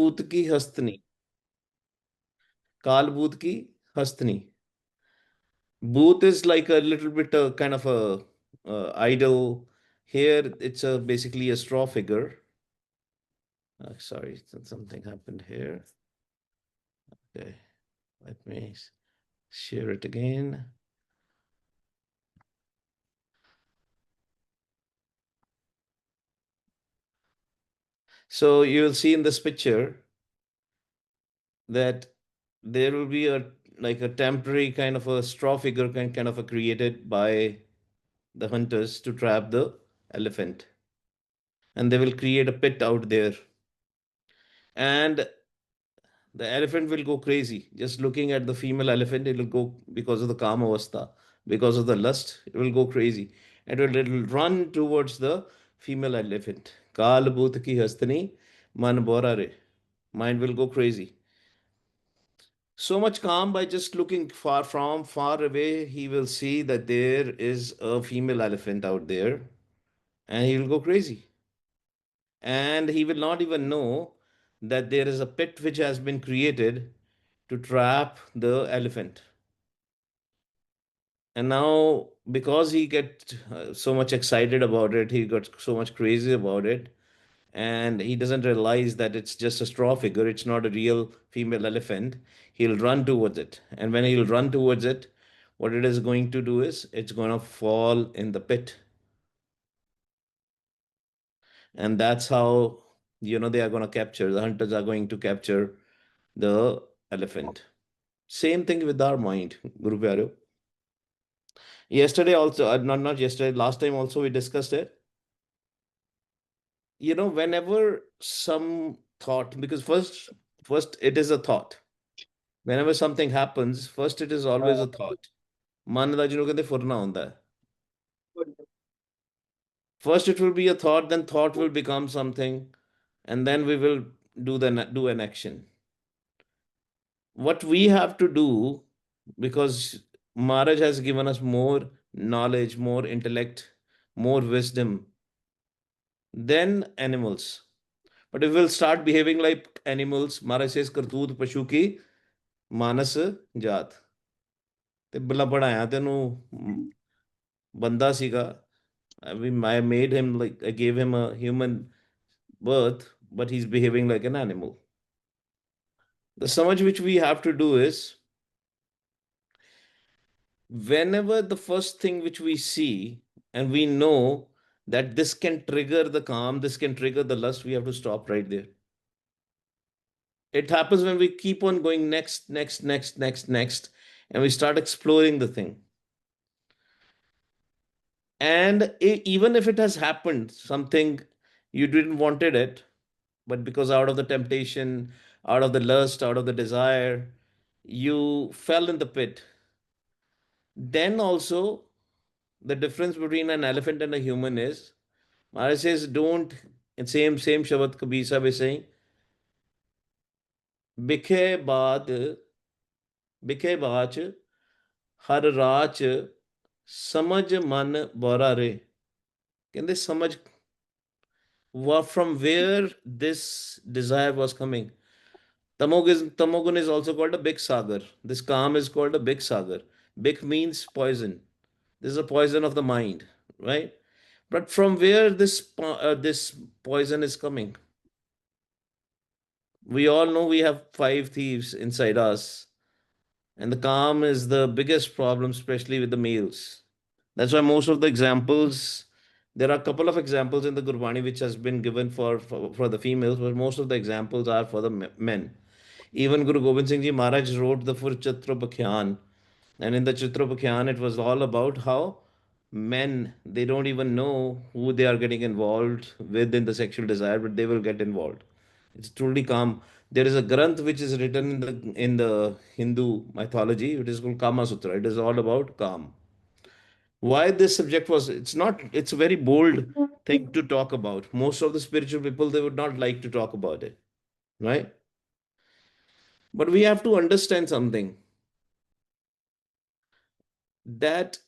भूत की हस्तनी. काल भूत की हस्तनी. Booth is like a little bit kind of a idol. Here it's basically a straw figure. Sorry, something happened here. Okay, let me share it again. So you'll see in this picture that there will be a like a temporary kind of a straw figure kind of a created by the hunters to trap the elephant, and they will create a pit out there, and the elephant will go crazy. Just looking at the female elephant, it will go because of the Kaam avastha, because of the lust, it will go crazy. And it'll run towards the female elephant. Kal bhut ki hastani, man bora re. Mind will go crazy. So much calm by just looking far away, he will see that there is a female elephant out there, and he will go crazy. And he will not even know that there is a pit which has been created to trap the elephant. And now, because he get so much excited about it, he got so much crazy about it, and he doesn't realize that it's just a straw figure, it's not a real female elephant. He'll run towards it, and when he'll run towards it, what it is going to do is it's going to fall in the pit. And that's how, they are going to capture, the hunters are going to capture the elephant. Same thing with our mind, Guru Pyareo. Yesterday also, not yesterday, last time also we discussed it. Whenever some thought, because first it is a thought. Whenever something happens, first it is always a thought. ਮਨ ਦਾ ਜਿਹਨੂੰ ਕਹਿੰਦੇ ਫੁਰਨਾ ਹੁੰਦਾ ਹੈ. First it will be a thought, then thought will become something, and then we will do an action. What we have to do, because Maharaj has given us more knowledge, more intellect, more wisdom than animals. But if we'll start behaving like animals, Maharaj says, Kartut Pashu ki Manas Jat. ਤੇ ਬਲਾ ਬਣਾਇਆ ਤੈਨੂੰ ਬੰਦਾ ਸੀਗਾ. I made him like I gave him a human birth, but he's behaving like an animal. The samaj which we have to do is, whenever the first thing which we see and we know that this can trigger the calm, this can trigger the lust, we have to stop right there. It happens when we keep on going next, and we start exploring the thing. And even if it has happened, something you didn't wanted it, but because out of the temptation, out of the lust, out of the desire, you fell in the pit. Then also, the difference between an elephant and a human is, Maharaj says, don't, and same Shabad Kabir Sahib is saying, Bikhe baad, Bikhe baach, har raach, samaj man bora re. ਕਹਿੰਦੇ ਸਮਝ from where this desire was coming. Tamogun is also called a big sagar. This calm is called a big sagar. Big means poison. This is a poison of the mind, right? But from where this poison is coming? We all know we have five thieves inside us, and the calm is the biggest problem, especially with the males. That's why most of the examples, there are a couple of examples in the Gurbani which has been given for the females, but most of the examples are for the men. Even Guru Gobind Singh Ji Maharaj wrote the full Chitrapakyan, and in the Chitrapakyan it was all about how men, they don't even know who they are getting involved with in the sexual desire, but they will get involved. It's truly calm. There is a Granth which is written in the Hindu mythology, it is called Kama Sutra. It is all about calm. Why this subject was, it's a very bold thing to talk about. Most of the spiritual people, they would not like to talk about it, right? But we have to understand something, that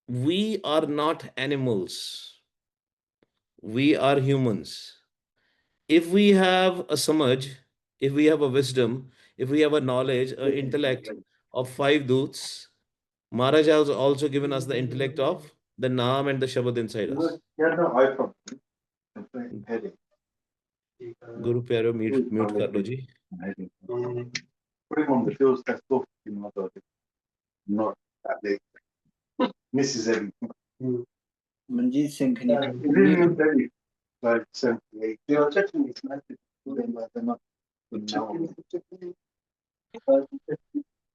we are not animals, we are humans. If we have a samaj, if we have a wisdom, if we have a knowledge, a intellect of five doots, Maharaj has also given us the intellect of the Naam and the Shabad inside us. Guru Pyaro, mute kar lo ji. Manjeet Singh, can you mute?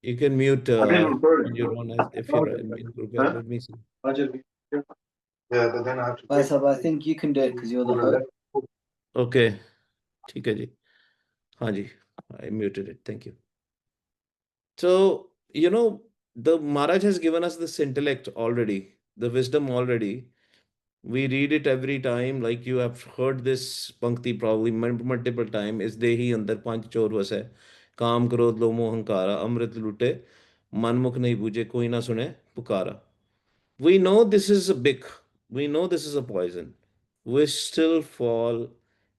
You can mute on your own as if you're in Guru Pyaro. Let me see. Vaisab, I think you can do it because you're the host. Okay, ठीक है जी. हाँ जी, I muted it. Thank you. So, the Maharaj has given us this intellect already, the wisdom already. We read it every time, like you have heard this pankti probably multiple times. Is dehi andar panch chor vase. काम क्रोध लोभ मोह हंकारा अमृत लूटे मनमुख नहीं बूझे कोई ना सुने पुकारा. We know this is a big, we know this is a poison. We still fall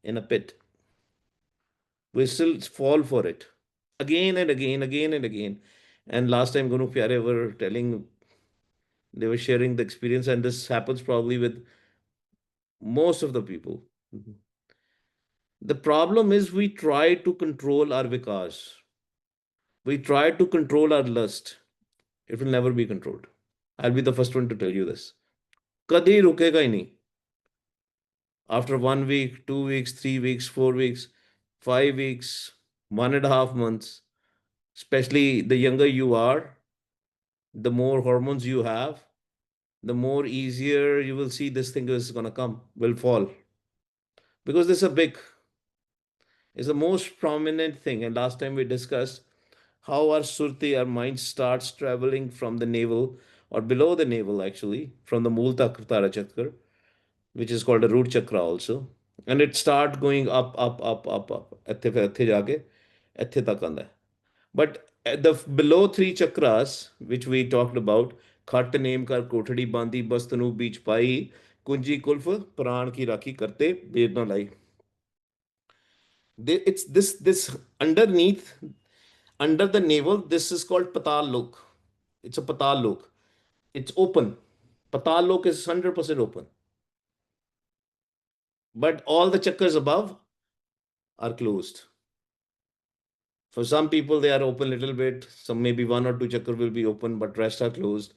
in a pit. We still fall for it again and again, again and again. And last time Guru Pyare were telling, they were sharing the experience, and this happens probably with most of the people. The problem is we try to control our vikas. We try to control our lust. It will never be controlled. I'll be the first one to tell you this. कभी रुकेगा ही नहीं. After 1 week, 2 weeks, 3 weeks, 4 weeks, 5 weeks, 1.5 months, especially the younger you are, the more hormones you have, the more easier you will see this thing is going to come, will fall. Because this is a big, is the most prominent thing. And last time we discussed how our surti, our mind starts traveling from the navel or below the navel actually, from the Multa Tara Chakra, which is called a root chakra also. And it start going up, up, up, up, up. ਇੱਥੇ ਫਿਰ ਇੱਥੇ ਜਾ ਕੇ ਇੱਥੇ ਤੱਕ ਆਉਂਦਾ ਹੈ. But at the below three chakras, which we talked about, खट name कर कोठड़ी बांधी बस्तनु बीच पाई कुंजी कुल्फ प्राण की राखी करते देर न लाई. It's this underneath, under the navel. This is called patal lok. It's a patal lok. It's open. Patal lok is 100% open. But all the chakras above are closed. For some people, they are open a little bit. Some maybe one or two chakra will be open, but rest are closed.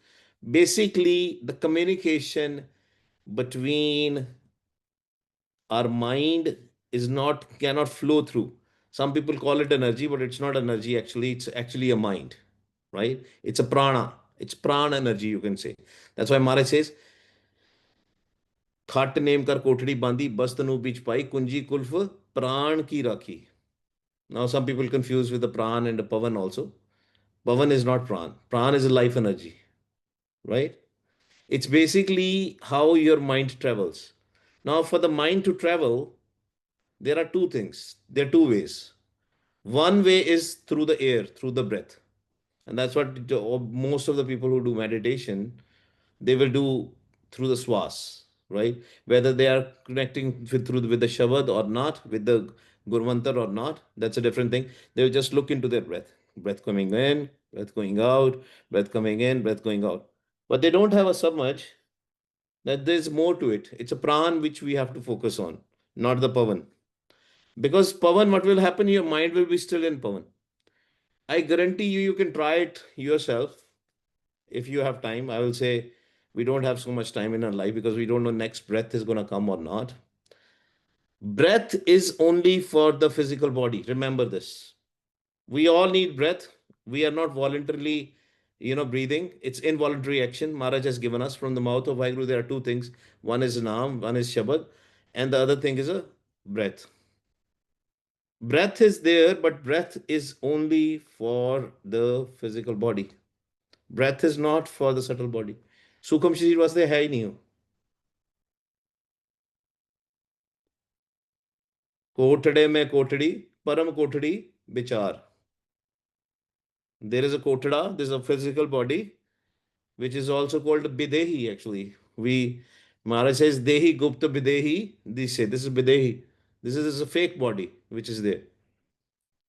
Basically, the communication between our mind is not cannot flow through. Some people call it energy, but it's not energy. Actually, it's actually a mind, right? It's a prana. It's prana energy, you can say. That's why Maharaj says, "Khat name kar kothड़ी bandi bastanu beach pi kunji kulf pran ki rakhi." Now, some people confuse with the pran and the pavan also. Pavan is not pran. Pran is a life energy, right? It's basically how your mind travels. Now, for the mind to travel, there are two things. There are two ways. One way is through the air, through the breath. And that's what most of the people who do meditation, they will do through the swas, right? Whether they are connecting with the Shabad or not, with the Gurmantar or not, that's a different thing. They will just look into their breath. Breath coming in, breath going out, breath coming in, breath going out. But they don't have a so much that there's more to it. It's a pran which we have to focus on, not the pavan. Because pavan, what will happen? Your mind will be still in pavan. I guarantee you, you can try it yourself if you have time. I will say we don't have so much time in our life because we don't know next breath is going to come or not. Breath is only for the physical body. Remember this. We all need breath. We are not voluntarily, breathing. It's involuntary action. Maharaj has given us from the mouth of Vaheguru. There are two things. One is Naam, one is Shabad, and the other thing is a breath. Breath is there, but breath is only for the physical body. Breath is not for the subtle body. सूक्ष्म शरीर वास्ते है ही नहीं हो. कोठड़े में कोठड़ी परम कोठड़ी विचार. There is a kothada, there is a physical body, which is also called Bidehi actually. Maharaj says Dehi Gupta Bidehi. This is Bidehi. This is a fake body which is there.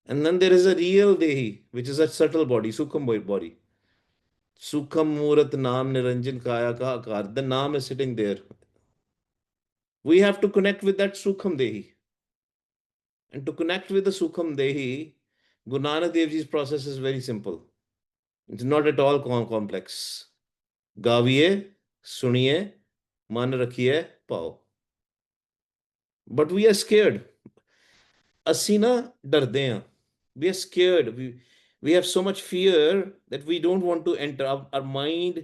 And then there is a real Dehi, which is a subtle body, body. Sukham Murat Naam Niranjan Kaya Ka Akar. The Naam is sitting there. We have to connect with that Sukham Dehi. And to connect with the Sukham Dehi, Guru Nanak Dev Ji's process is very simple. It's not at all complex. गाविए सुनिए मन रखिए पाओ but we are scared ਅਸੀਂ ਨਾ ਡਰਦੇ ਹਾਂ we are scared we have so much fear that we don't want to enter our mind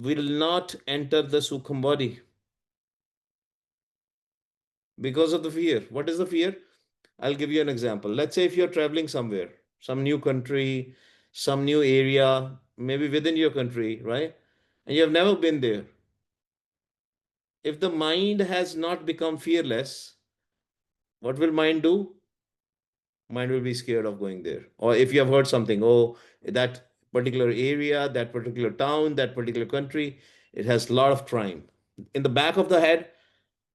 will not enter the sukham body because of the fear. What is the fear? I'll give you an example. Let's say if you're traveling somewhere, some new country, some new area, maybe within your country, right, and you have never been there. If the mind has not become fearless, what will mind do? Mind will be scared of going there. Or if you have heard something, oh, that particular area, that particular town, that particular country, it has a lot of crime. In the back of the head,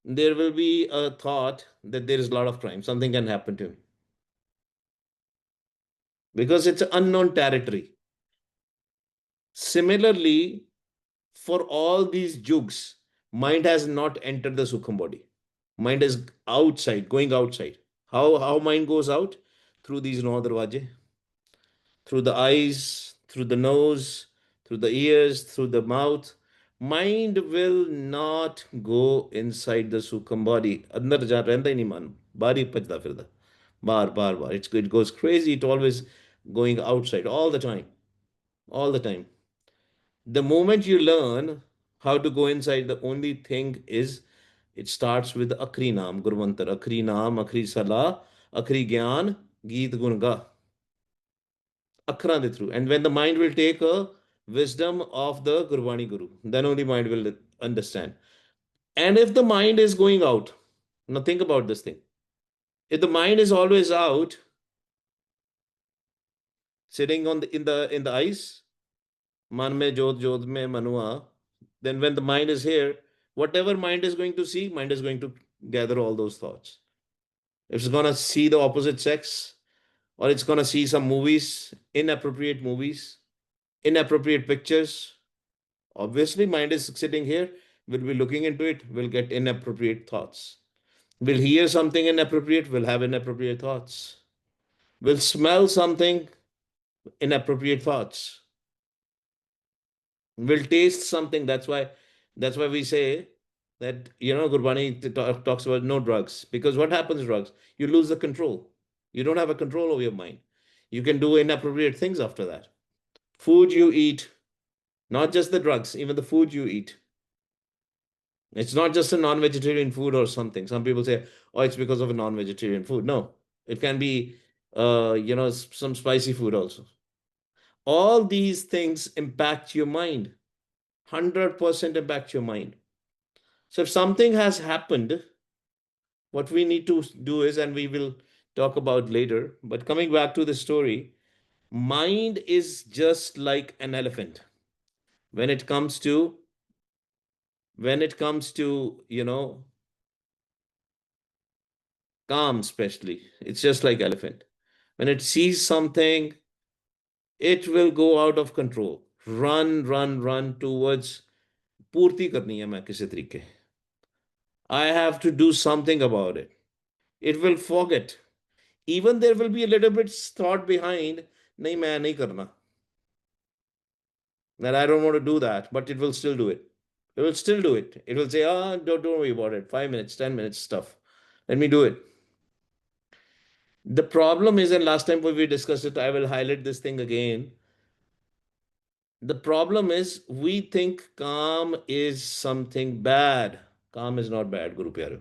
there will be a thought that there is a lot of crime. Something can happen to him because it's an unknown territory. Similarly, for all these jugs, mind has not entered the Sukham body. Mind is outside, going outside. How mind goes out? Through these no darwaje, through the eyes, through the nose, through the ears, through the mouth. Mind will not go inside the Sukham body. अंदर जा रहता ही नहीं मन बाहर ही भजदा फिरदा बार बार बार it goes crazy. It always going outside all the time. The moment you learn how to go inside, the only thing is it starts with Akri Naam, Gurmantar, Akri Naam, Akri Salah, Akri Gyan, Geet Gunga, Akran the through. And when the mind will take a wisdom of the Gurbani Guru, then only mind will understand. And if the mind is going out, now think about this thing. If the mind is always out, sitting on the ice, Man mein jod jod mein manua, then when the mind is here, whatever mind is going to see, mind is going to gather all those thoughts. If it's going to see the opposite sex, or it's going to see some movies, inappropriate pictures, obviously mind is sitting here, will be looking into it, will get inappropriate thoughts. Will hear something inappropriate, will have inappropriate thoughts. Will smell something, inappropriate thoughts. Will taste something. That's why we say that Gurbani talks about no drugs, because what happens drugs? You lose the control. You don't have a control over your mind. You can do inappropriate things after that. Food you eat, not just the drugs, even the food you eat. It's not just a non-vegetarian food or something. Some people say, oh, it's because of a non-vegetarian food. No, it can be some spicy food also. All these things impact your mind. 100% impact your mind. So if something has happened, what we need to do is, and we will talk about later, but coming back to the story, mind is just like an elephant. When it comes to, calm, especially, it's just like elephant. When it sees something, it will go out of control. Run towards पूर्ति करनी है मैं किसी तरीके. I have to do something about it. It will forget. Even there will be a little bit thought behind, nahi main nahi karna. That I don't want to do that, but it will still do it. It will still do it. It will say, don't worry about it. 5 minutes, 10 minutes stuff. Let me do it. The problem is, and last time when we discussed it, I will highlight this thing again. The problem is we think calm is something bad. Calm is not bad, Guru Pyaro.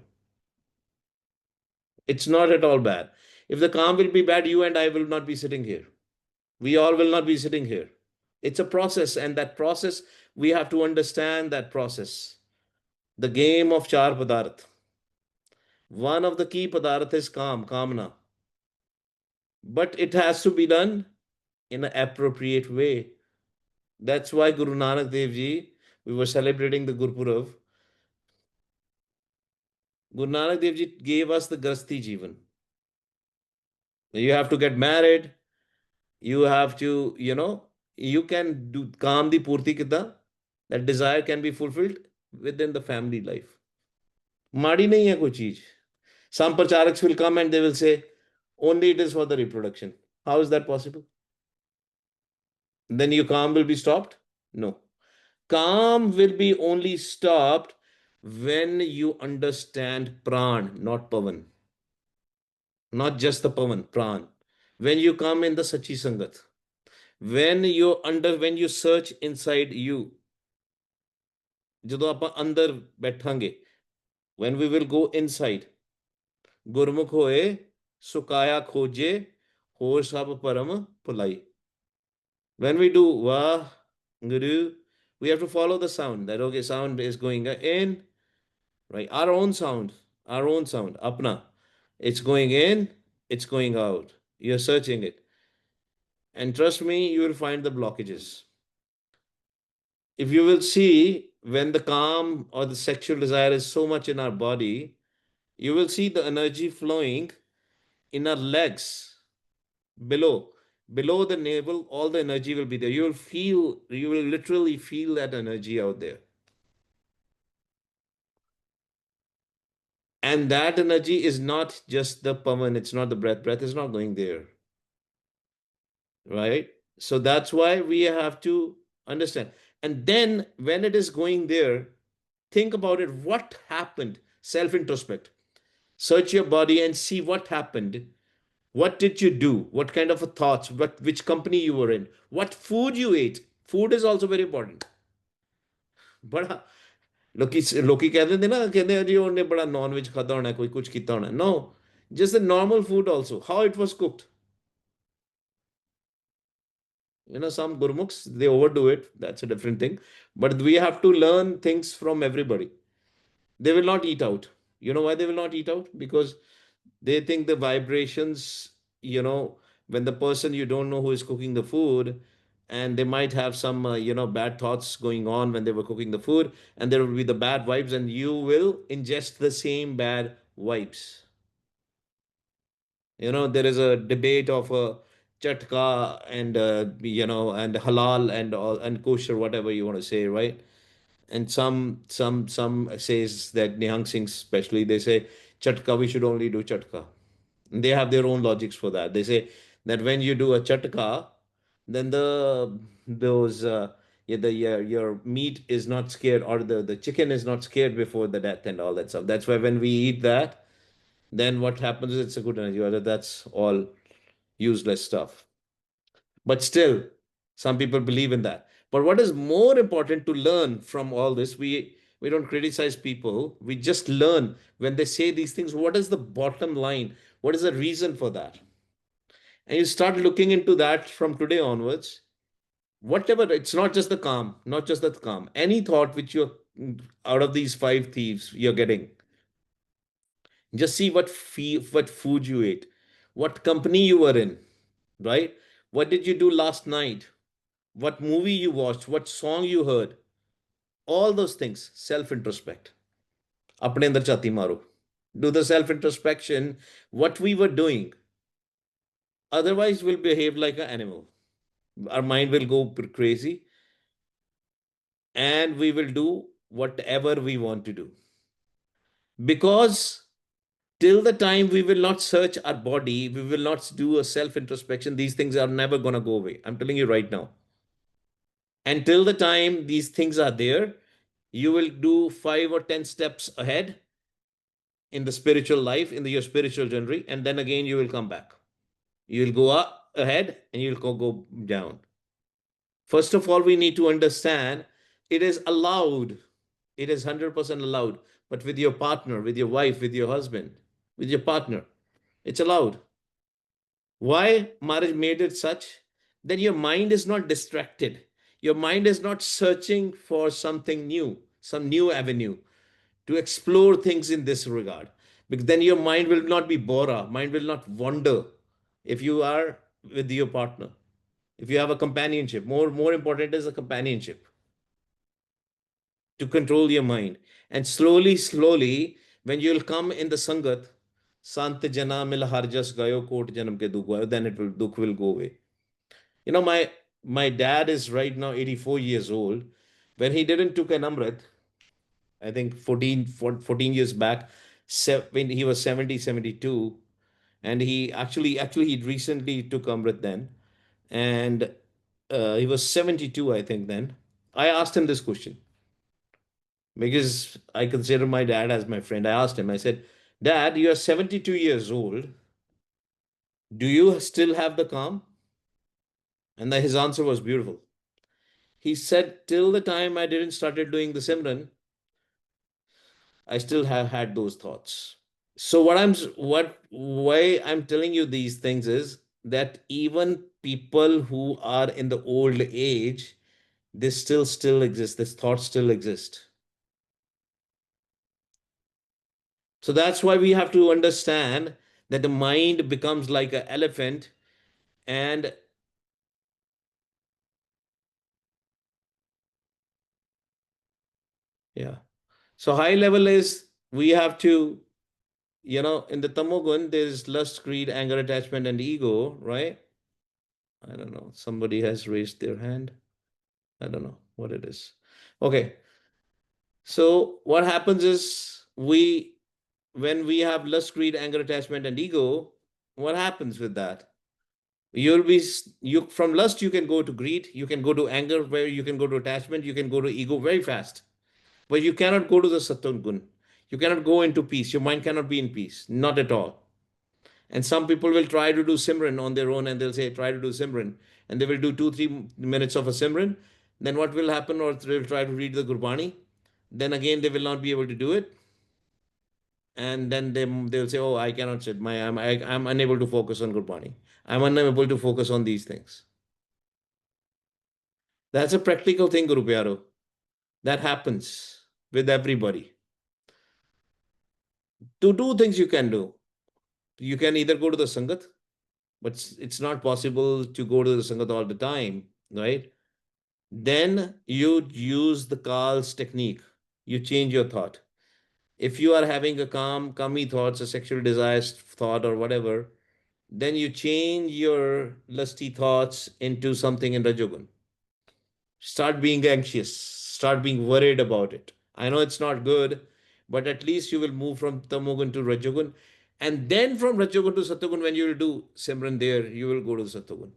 It's not at all bad. If the calm will be bad, you and I will not be sitting here. We all will not be sitting here. It's a process, and that process, we have to understand that process. The game of Char Padarth. One of the key Padarth is calm, Kamna. But it has to be done in an appropriate way. That's why Guru Nanak Dev Ji, we were celebrating the Gurpurav. Guru Nanak Dev Ji gave us the Grasti Jivan. You have to get married. You have to, you can do Kaam di Purti Kidda. That desire can be fulfilled within the family life. माड़ी नहीं है कोई चीज. Some pracharaks will come and they will say, only it is for the reproduction. How is that possible? Then your calm will be stopped? No. Calm will be only stopped when you understand pran, not pavan. Not just the pavan, pran. When you come in the sachi sangat, when you search inside you, ਜਦੋਂ ਆਪਾਂ ਅੰਦਰ ਬੈਠਾਂਗੇ, when we will go inside, ਗੁਰਮੁਖ ਹੋਏ ਸੁਕਾਇਆ ਖੋਜੇ ਹੋਰ ਸਭ ਪਰਮ ਭੁਲਾਈ. When we do Wah, Guru, we have to follow the sound. That okay, sound is going in, right? Our own sound, apna. It's going in, it's going out. You're searching it. And trust me, you will find the blockages. If you will see when the calm or the sexual desire is so much in our body, you will see the energy flowing in our legs below. Below the navel, all the energy will be there. You will literally feel that energy out there. And that energy is not just the pavan, it's not the breath. Breath is not going there, right? So that's why we have to understand. And then when it is going there, think about it. What happened? Self introspect. Search your body and see what happened. What did you do? What kind of a thoughts? Which company you were in? What food you ate? Food is also very important. बड़ा ਲੋਕੀ ਕਹਿ ਦਿੰਦੇ ਨਾ ਕਹਿੰਦੇ ਆ ਜੀ ਉਹਨੇ ਬੜਾ ਨਾਨ ਵੈਜ ਖਾਦਾ ਹੋਣਾ ਕੋਈ ਕੁਝ ਕੀਤਾ ਹੋਣਾ no just the normal food also how it was cooked. Some gurmukhs they overdo it, that's a different thing, but we have to learn things from everybody. They will not eat out. You know why they will not eat out? Because they think the vibrations, when the person you don't know who is cooking the food, and they might have some, bad thoughts going on when they were cooking the food, and there will be the bad vibes, and you will ingest the same bad vibes. There is a debate of a chatka and, and halal and all and kosher, whatever you want to say, right? And some says that Nihang Singh especially, they say chatka, we should only do chatka. And they have their own logics for that. They say that when you do a chatka, then your meat is not scared, or the chicken is not scared before the death and all that stuff. That's why when we eat that, then what happens is it's a good energy. Whether that's all useless stuff. But still, some people believe in that. But what is more important to learn from all this, we don't criticize people. We just learn when they say these things, what is the bottom line? What is the reason for that? And you start looking into that from today onwards. Whatever, it's not just the calm, not just the calm. Any thought which you're out of these five thieves you're getting, just see what food you ate, what company you were in, right? What did you do last night? What movie you watched, what song you heard, all those things, self introspect. अपने अंदर छाती मारो. Do the self introspection, what we were doing. Otherwise, we'll behave like an animal. Our mind will go crazy and we will do whatever we want to do. Because till the time we will not search our body, we will not do a self introspection, these things are never going to go away. I'm telling you right now. Until the time these things are there, you will do 5 or 10 steps ahead in the spiritual life, in your spiritual journey, and then again you will come back. You will go up ahead and you'll go down. First of all, we need to understand it is allowed. It is 100% allowed. But with your partner, with your wife, with your husband, with your partner, it's allowed. Why marriage made it such? Then your mind is not distracted. Your mind is not searching for something new, some new avenue to explore things in this regard. Because then your mind will not be bora, mind will not wander if you are with your partner. If you have a companionship, more important is a companionship to control your mind. And slowly, slowly, When you'll come in the Sangat, Sant Jana Mil Harjas Gayo Kot Janam Ke Dukh Gayo, then Dukh will go away. You know, my dad is right now 84 years old. When he didn't took an Amrit, I think 14 years back, when he was 70, 72, and he actually he recently took Amrit then, and he was 72, I think then. I asked him this question because I consider my dad as my friend. I asked him, I said, Dad, you are 72 years old. Do you still have the calm? And his answer was beautiful. He said, till the time I didn't started doing the Simran, I still have had those thoughts. So why I'm telling you these things is that even people who are in the old age, this still exists. This thought still exist. So that's why we have to understand that the mind becomes like an elephant, and yeah. So high level is we have to, in the tamogun, there's lust, greed, anger, attachment, and ego, right? I don't know. Somebody has raised their hand. I don't know what it is. Okay. So what happens is when we have lust, greed, anger, attachment, and ego, what happens with that? You'll be you from lust you can go to greed, you can go to anger, where you can go to attachment, you can go to ego very fast. But you cannot go to the Sattva. You cannot go into peace. Your mind cannot be in peace. Not at all. And some people will try to do Simran on their own and they'll say, try to do Simran. And they will do 2, 3 minutes of a Simran. Then what will happen? Or they'll try to read the Gurbani. Then again, they will not be able to do it. And then they'll say, oh, I cannot sit. I'm unable to focus on Gurbani. I'm unable to focus on these things. That's a practical thing, Guru Pyaro. That happens with everybody. Two things you can do. You can either go to the Sangat, but it's not possible to go to the Sangat all the time, right? Then you use the Kal's technique. You change your thought. If you are having a kami thoughts, a sexual desires thought or whatever, then you change your lusty thoughts into something in Rajogun. Start being anxious, start being worried about it. I know it's not good, but at least you will move from Tamogun to Rajogun. And then from Rajogun to Satogun, when you will do Simran there, you will go to Satogun.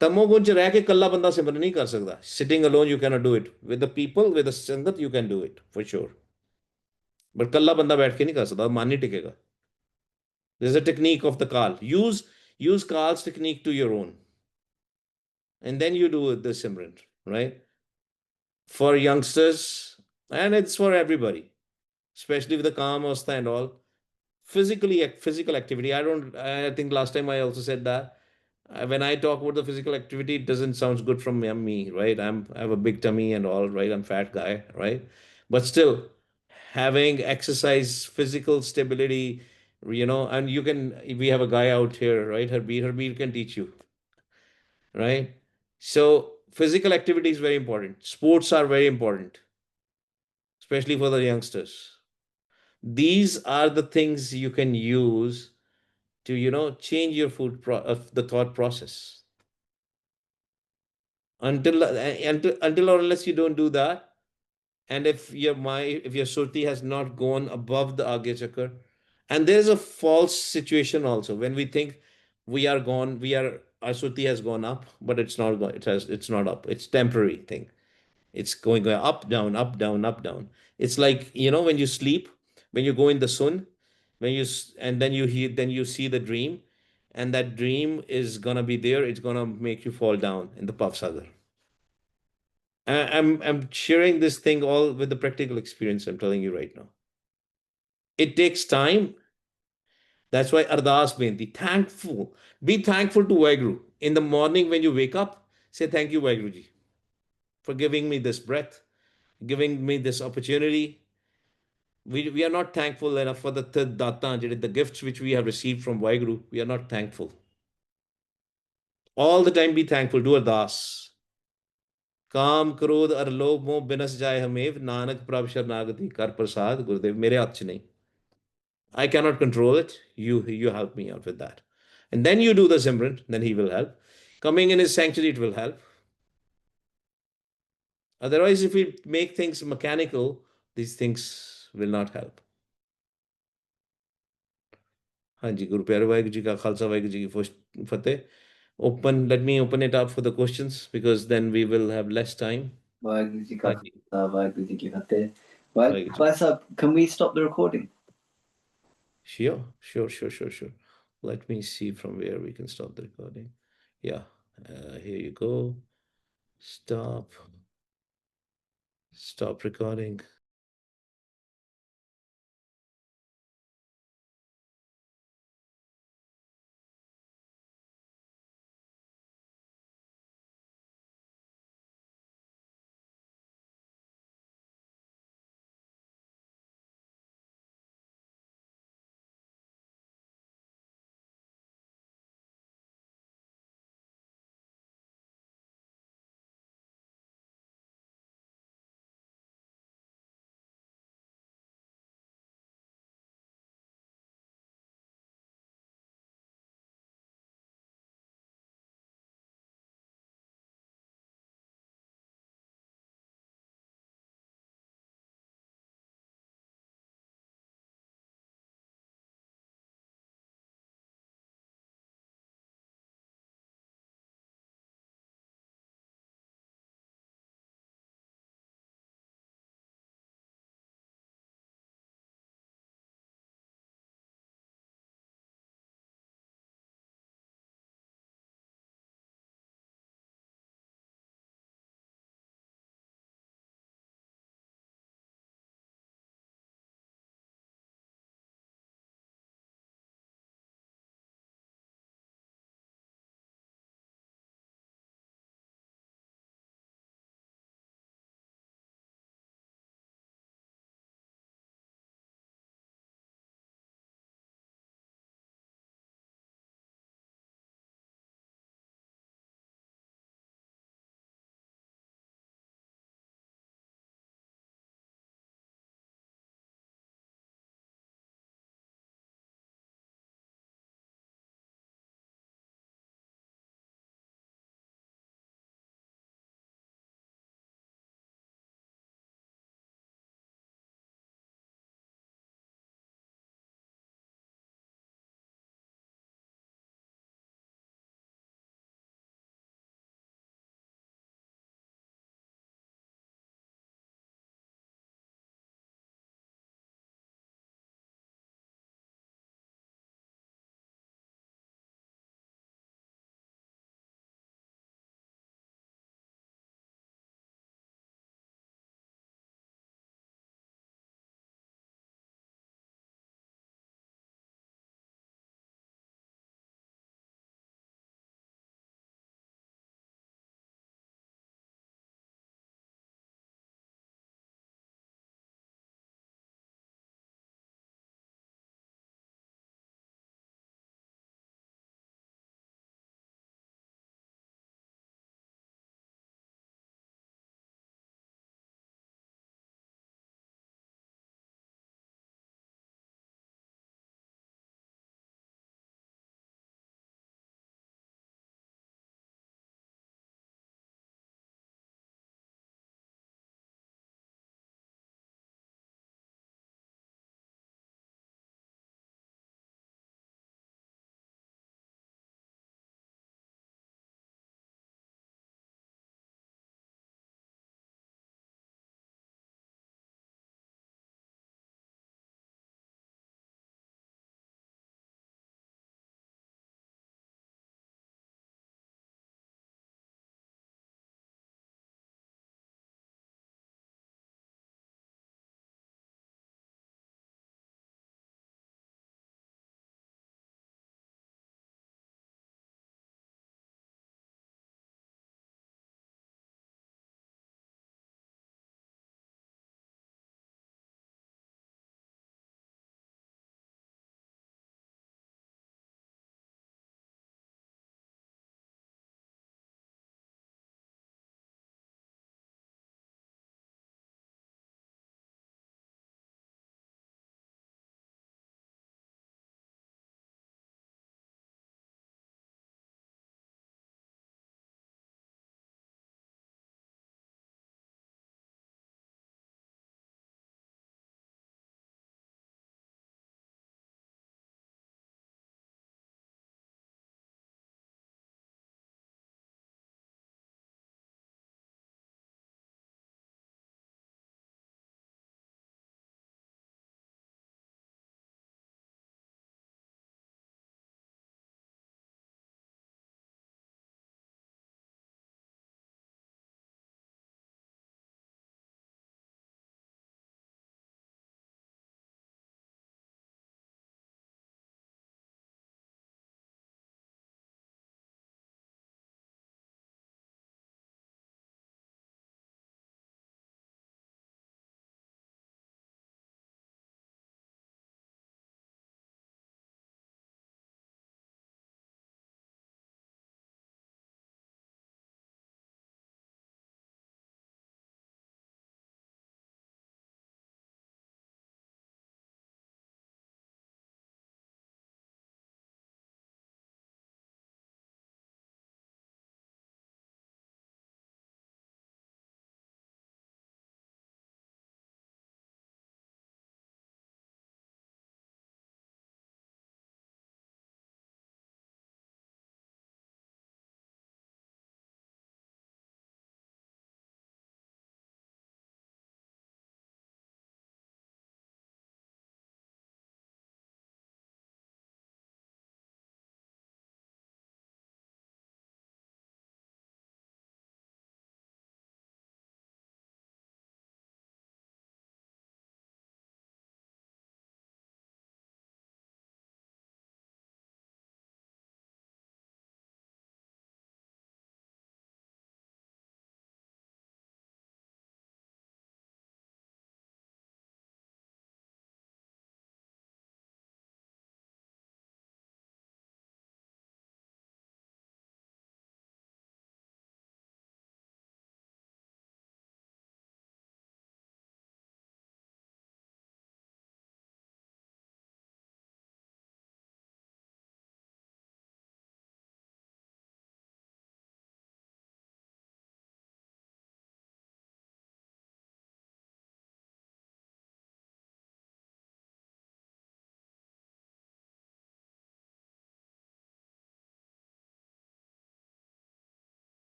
तमोगुण च रह के कल्ला बंदा सिमरन नहीं कर सकता. Sitting alone you cannot do it. With the people, with the संगत you can do it for sure. But कल्ला बंदा बैठ के नहीं कर सकता, मान नहीं टिकेगा. There's a technique of the Kal. Use Kal's technique to your own, and then you do the Simran, right? For youngsters, and it's for everybody, especially with the Kaam Avastha and all. Physical activity. I think last time I also said that. When I talk about the physical activity, it doesn't sound good from me, right? I have a big tummy and all, right? I'm fat guy, right? But still, having exercise, physical stability, and we have a guy out here, right? Herbir can teach you, right? So physical activity is very important. Sports are very important, especially for the youngsters. These are the things you can use to, change your the thought process. Until or unless you don't do that, and if your surti has not gone above the agya chakra, and there is a false situation also when we think our surti has gone up, but it's not gone. It's not up. It's temporary thing. It's going up, down, up, down, up, down. It's like, when you sleep, when you go in the sun, and then you see the dream, and that dream is gonna be there. It's gonna make you fall down in the Pav Sagar. I'm sharing this thing all with the practical experience. I'm telling you right now. It takes time. That's why Ardas Benti, thankful. Be thankful to Vaheguru. In the morning when you wake up, say thank you, Vaheguruji, for giving me this breath, giving me this opportunity. We are not thankful enough for the gifts which we have received from Vaheguru. We are not thankful. All the time be thankful. Do Ardas. काम क्रोध और लोभ मोह बिनस जाए हमें नानक प्रभ शरणागति कर प्रसाद गुरुदेव मेरे हाथ च नहीं I cannot control it. You help me out with that. And then you do the Simran, then he will help. Coming in his sanctuary, it will help. Otherwise, if we make things mechanical, these things will not help. Hanji, Guru Pyare Vaheguru Ji Ka Khalsa, Vaheguru Ji Ki Fateh. Let me open it up for the questions because then we will have less time. Vaheguru Ji Ka Hanji, Khalsa, Vaheguru Ji Ki Fateh. Vaheguru Ji. Bhai Sahib, can we stop the recording? Sure, sure, sure, sure, sure. Let me see from where we can stop the recording. Yeah, here you go. Stop. Stop recording.